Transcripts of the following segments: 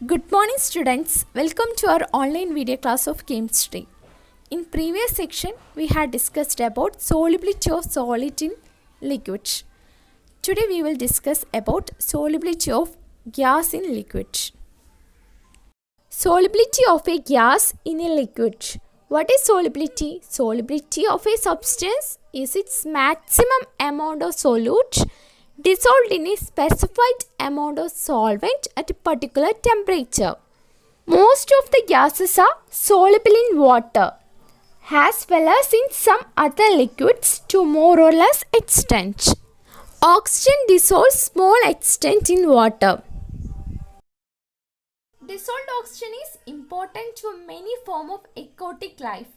Good morning students, welcome to our online video class of chemistry. In previous section, we had discussed about solubility of solid in liquid. Today we will discuss about solubility of gas in liquid. Solubility of a gas in a liquid. What is solubility? Solubility of a substance is its maximum amount of solute dissolved in a specified amount of solvent at a particular temperature. Most of the gases are soluble in water as well as in some other liquids to more or less extent. Oxygen dissolves small extent in water. Dissolved oxygen is important to many forms of aquatic life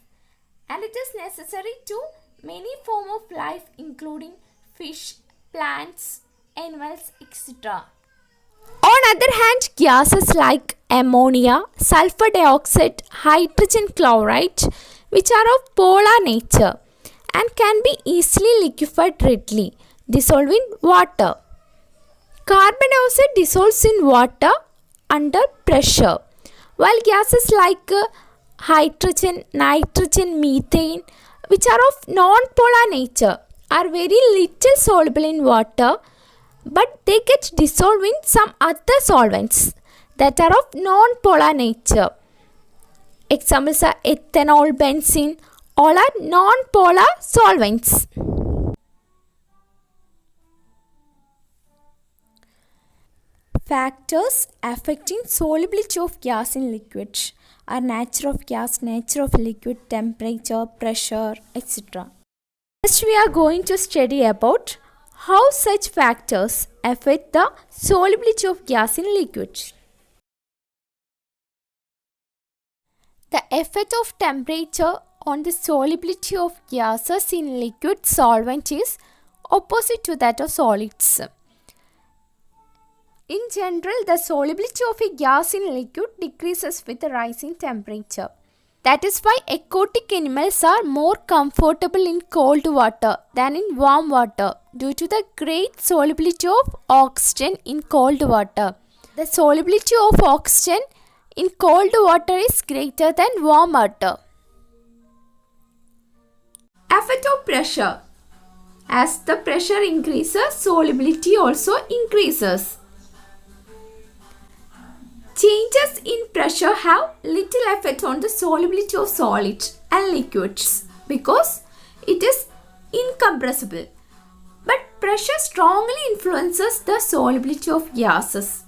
and it is necessary to many forms of life including fish, plants, animals, etc. On other hand, gases like ammonia, sulfur dioxide, hydrogen chloride, which are of polar nature and can be easily liquefied readily, dissolve in water. Carbon dioxide dissolves in water under pressure, while gases like hydrogen, nitrogen, methane, which are of non-polar nature, are very little soluble in water, but they get dissolved in some other solvents that are of non-polar nature. Examples are ethanol, benzene, all are non-polar solvents. Factors affecting solubility of gas in liquid are nature of gas, nature of liquid, temperature, pressure, etc. Next we are going to study about how such factors affect the solubility of gas in liquid. The effect of temperature on the solubility of gases in liquid solvent is opposite to that of solids. In general, the solubility of a gas in liquid decreases with the rising temperature. That is why aquatic animals are more comfortable in cold water than in warm water due to the great solubility of oxygen in cold water. The solubility of oxygen in cold water is greater than warm water. Effect of pressure. As the pressure increases, solubility also increases. Changes in pressure have little effect on the solubility of solids and liquids because it is incompressible. But pressure strongly influences the solubility of gases.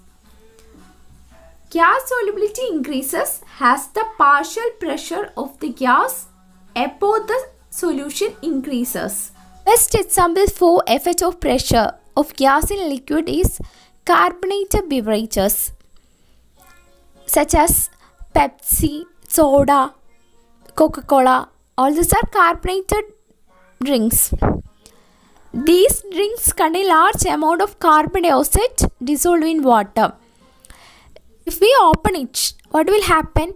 Gas solubility increases as the partial pressure of the gas above the solution increases. Best example for effect of pressure of gas in liquid is carbonated beverages such as Pepsi, soda, Coca-Cola. All these are carbonated drinks. These drinks contain large amount of carbon dioxide dissolved in water. If we open it, what will happen?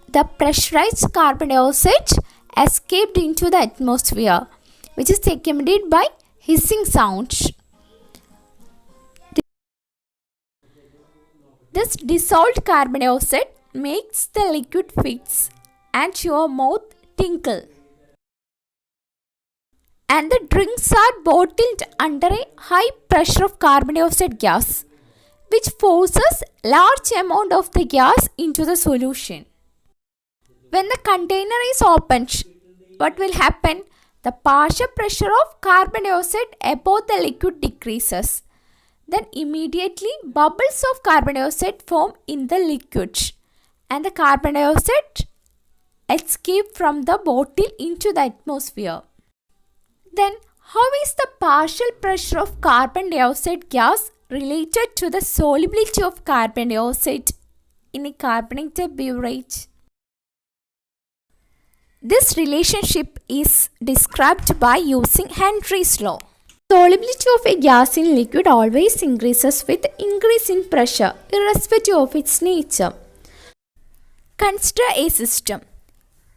The pressurized carbon dioxide escaped into the atmosphere, which is accompanied by hissing sound. This dissolved carbon dioxide makes the liquid fizz and your mouth tinkle. And the drinks are bottled under a high pressure of carbon dioxide gas, which forces large amount of the gas into the solution. When the container is opened, what will happen? The partial pressure of carbon dioxide above the liquid decreases. Then immediately bubbles of carbon dioxide form in the liquid and the carbon dioxide escape from the bottle into the atmosphere. Then how is the partial pressure of carbon dioxide gas related to the solubility of carbon dioxide in a carbonated beverage? This relationship is described by using Henry's law. Solubility of a gas in liquid always increases with increase in pressure irrespective of its nature. Consider a system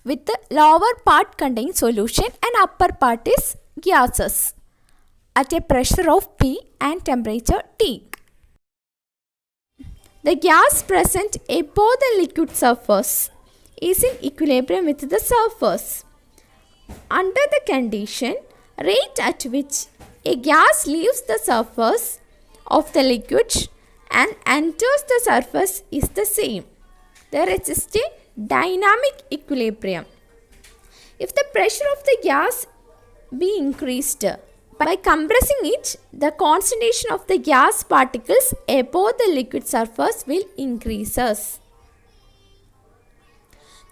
with the lower part contains solution and upper part is gases at a pressure of P and temperature T. The gas present above the liquid surface is in equilibrium with the surface. Under the condition, rate at which a gas leaves the surface of the liquid and enters the surface is the same. There exists a dynamic equilibrium. If the pressure of the gas be increased by compressing it, the concentration of the gas particles above the liquid surface will increase.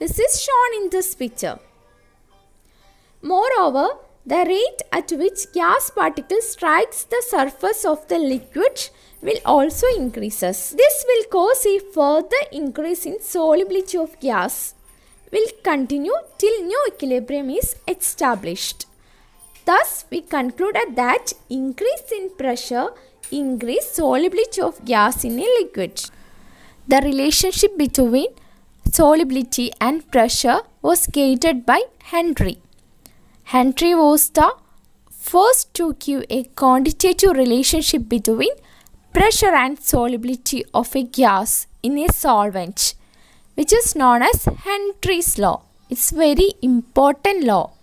This is shown in this picture. Moreover, the rate at which gas particles strikes the surface of the liquid will also increase. This will cause a further increase in solubility of gas. Will continue till new equilibrium is established. Thus, we concluded that increase in pressure increase solubility of gas in a liquid. The relationship between solubility and pressure was gauged by Henry. Henry was the first to give a quantitative relationship between pressure and solubility of a gas in a solvent, which is known as Henry's law. It's a very important law.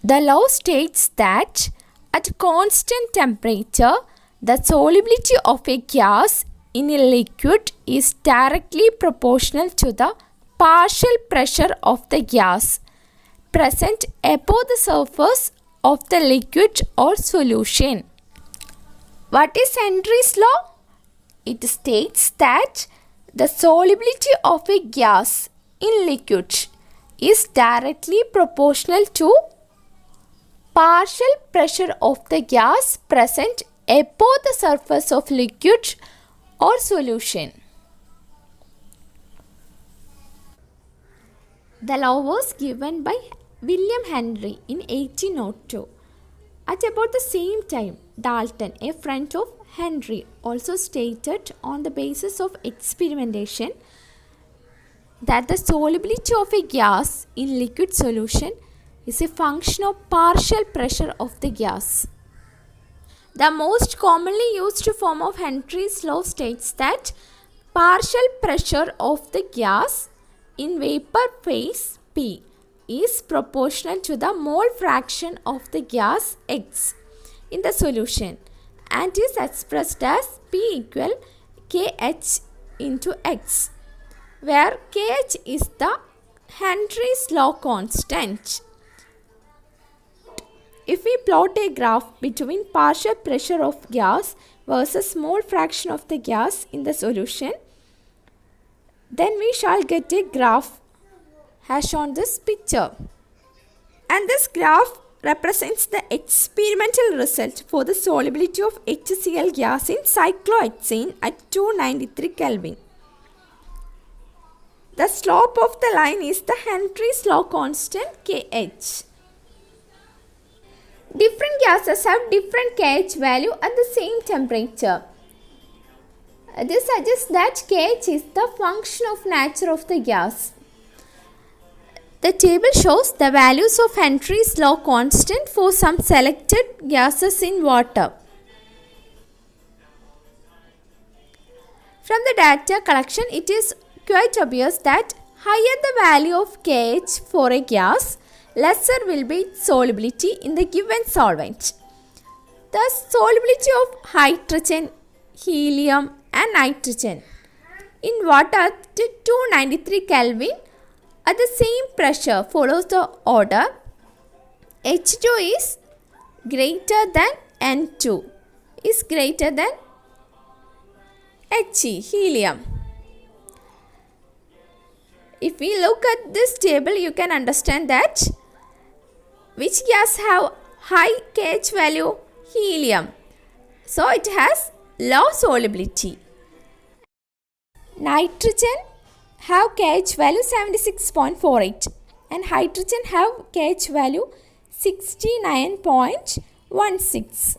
The law states that at constant temperature, the solubility of a gas in a liquid is directly proportional to the partial pressure of the gas present above the surface of the liquid or solution. What is Henry's law? It states that the solubility of a gas in liquid is directly proportional to partial pressure of the gas present above the surface of liquid or solution. The law was given by William Henry in 1802. At about the same time, Dalton, a friend of Henry, also stated on the basis of experimentation that the solubility of a gas in liquid solution is a function of partial pressure of the gas. The most commonly used form of Henry's law states that partial pressure of the gas in vapor phase P is proportional to the mole fraction of the gas X in the solution and is expressed as P equal KH into X, where KH is the Henry's law constant. If we plot a graph between partial pressure of gas versus mole fraction of the gas in the solution, then we shall get a graph as shown this picture. And this graph represents the experimental result for the solubility of HCl gas in cyclohexane at 293 Kelvin. The slope of the line is the Henry's law constant KH. Different gases have different KH value at the same temperature. This suggests that KH is the function of nature of the gas. The table shows the values of Henry's law constant for some selected gases in water. From the data collection, it is quite obvious that higher the value of KH for a gas, lesser will be its solubility in the given solvent. Thus, solubility of hydrogen, helium and nitrogen in water at 293 Kelvin at the same pressure follows the order H2 is greater than N2 is greater than He, helium. If we look at this table, you can understand that which gas have high KH value? Helium. So it has low solubility. Nitrogen have KH value 76.48 and hydrogen have KH value 69.16.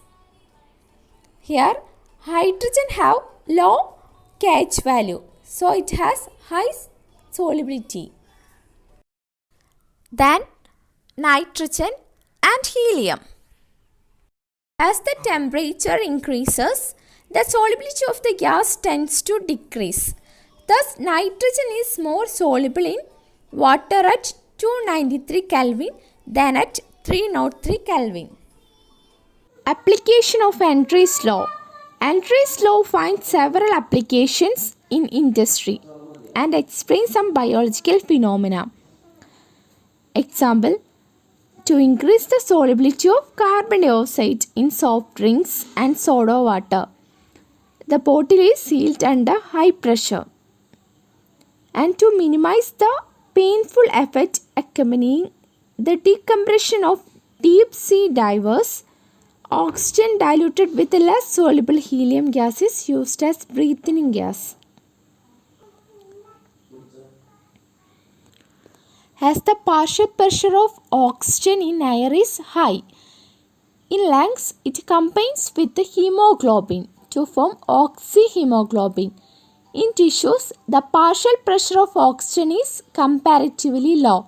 Here hydrogen have low KH value, so it has high solubility. Then nitrogen and helium. As the temperature increases, the solubility of the gas tends to decrease. Thus, nitrogen is more soluble in water at 293 Kelvin than at 303 Kelvin. Application of Henry's law. Henry's law finds several applications in industry and explains some biological phenomena. Example, to increase the solubility of carbon dioxide in soft drinks and soda water, the bottle is sealed under high pressure. And to minimize the painful effect accompanying the decompression of deep sea divers, oxygen diluted with less soluble helium gas is used as breathing gas. As the partial pressure of oxygen in air is high, in lungs it combines with the hemoglobin to form oxyhemoglobin. In tissues, the partial pressure of oxygen is comparatively low.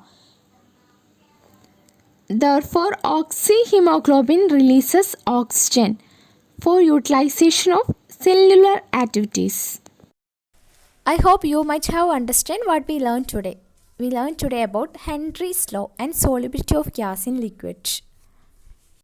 Therefore, oxyhemoglobin releases oxygen for utilization of cellular activities. I hope you might have understood what we learned today. We learned today about Henry's law and solubility of gas in liquids.